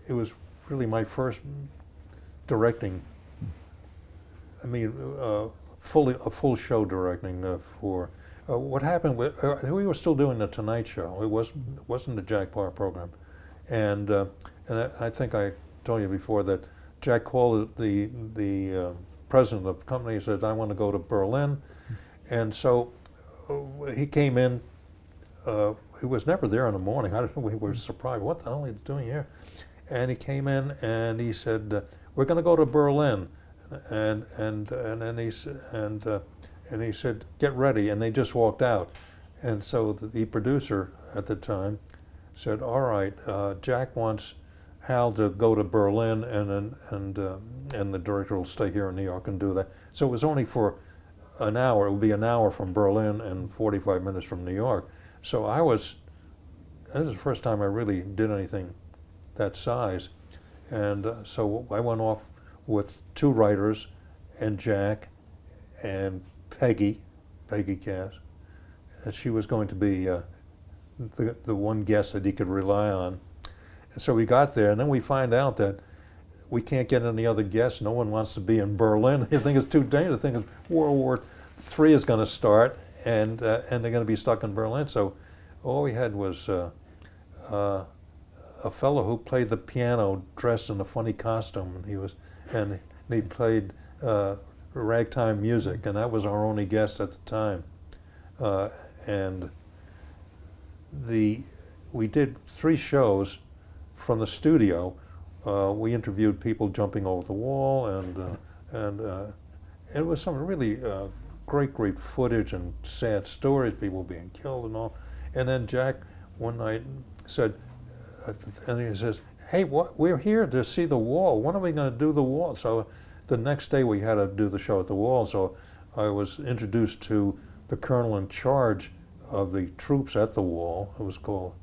it was really my first directing. I mean, a full show directing for. What happened with we were still doing the Tonight Show. It wasn't the Jack Paar program, and I think I told you before that Jack called the president of the company and said, "I want to go to Berlin," and so he came in. He was never there in the morning. I don't know. We were surprised. What the hell are you doing here? And he came in and he said, "We're going to go to Berlin," and then he said, "Get ready," and they just walked out. And so the producer at the time said, "All right, Jack wants Hal to go to Berlin, and the director will stay here in New York and do that." So it was only for an hour. It would be an hour from Berlin and 45 minutes from New York. So that was the first time I really did anything that size. And so I went off with 2 writers and Jack and Peggy Cass. And she was going to be the one guest that he could rely on. And so we got there, and then we find out that we can't get any other guests. No one wants to be in Berlin. They think it's too dangerous. They think World War III is going to start, and they're going to be stuck in Berlin. So all we had was a fellow who played the piano dressed in a funny costume, and he played ragtime music, and that was our only guest at the time. And we did 3 shows from the studio. We interviewed people jumping over the wall, and it was some really great footage and sad stories, people being killed and all. And then Jack one night said, and he says, "Hey, we're here to see the wall. When are we going to do the wall?" So the next day we had to do the show at the wall. So I was introduced to the colonel in charge of the troops at the wall. It was called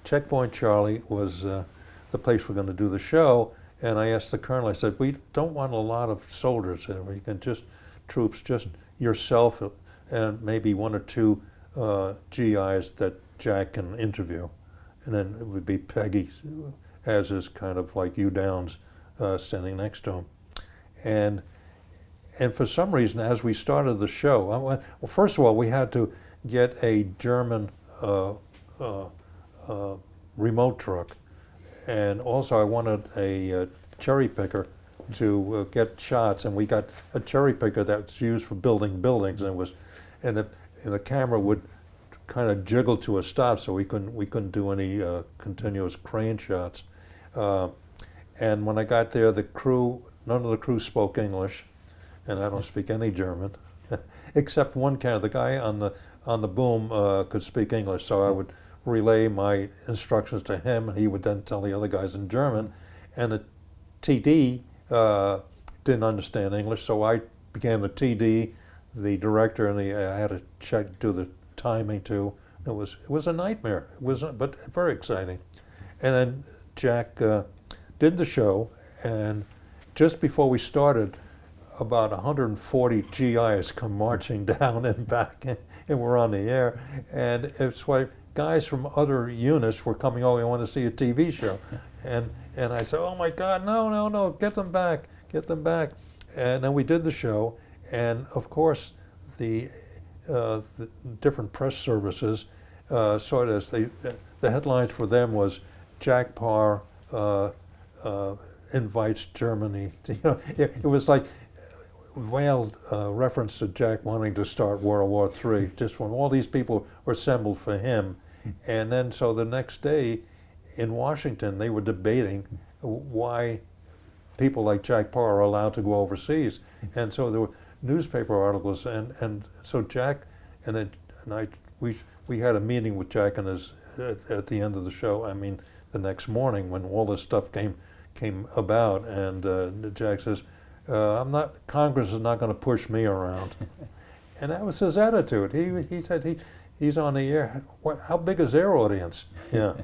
Checkpoint Charlie, was the place we're going to do the show. And I asked the colonel, I said, "We don't want a lot of soldiers here. We can just troops, just yourself and maybe 1 or 2 GIs that Jack can interview." And then it would be Peggy, as is kind of like you Downs, standing next to him. And for some reason, as we started the show, well, first of all, we had to get a German remote truck. And also I wanted a cherry picker to get shots, and we got a cherry picker that's used for building buildings, and the camera would kind of jiggle to a stop, so we couldn't do any continuous crane shots. And when I got there, none of the crew spoke English, and I don't speak any German, except one the guy on the boom could speak English, so I would relay my instructions to him, and he would then tell the other guys in German. And the TD didn't understand English, so I became the TD, the director, and I had to do the timing too. It was a nightmare. But very exciting. And then Jack did the show, and just before we started, about 140 GIs come marching down and back, and we're on the air. And it's why guys from other units were coming over and wanted to see a TV show. And I said, "Oh my God, no, get them back. And then we did the show, and of course the different press services saw it as the headlines for them was Jack Paar invites Germany. It was like veiled reference to Jack wanting to start World War III, just when all these people were assembled for him. And then so the next day in Washington, they were debating why people like Jack Paar are allowed to go overseas. And so there were newspaper articles, and so Jack we had a meeting with Jack and at the end of the show, I mean the next morning when all this stuff came about, and Jack says, Congress is not going to push me around. And that was his attitude. He said he's on the air. How big is their audience? Yeah.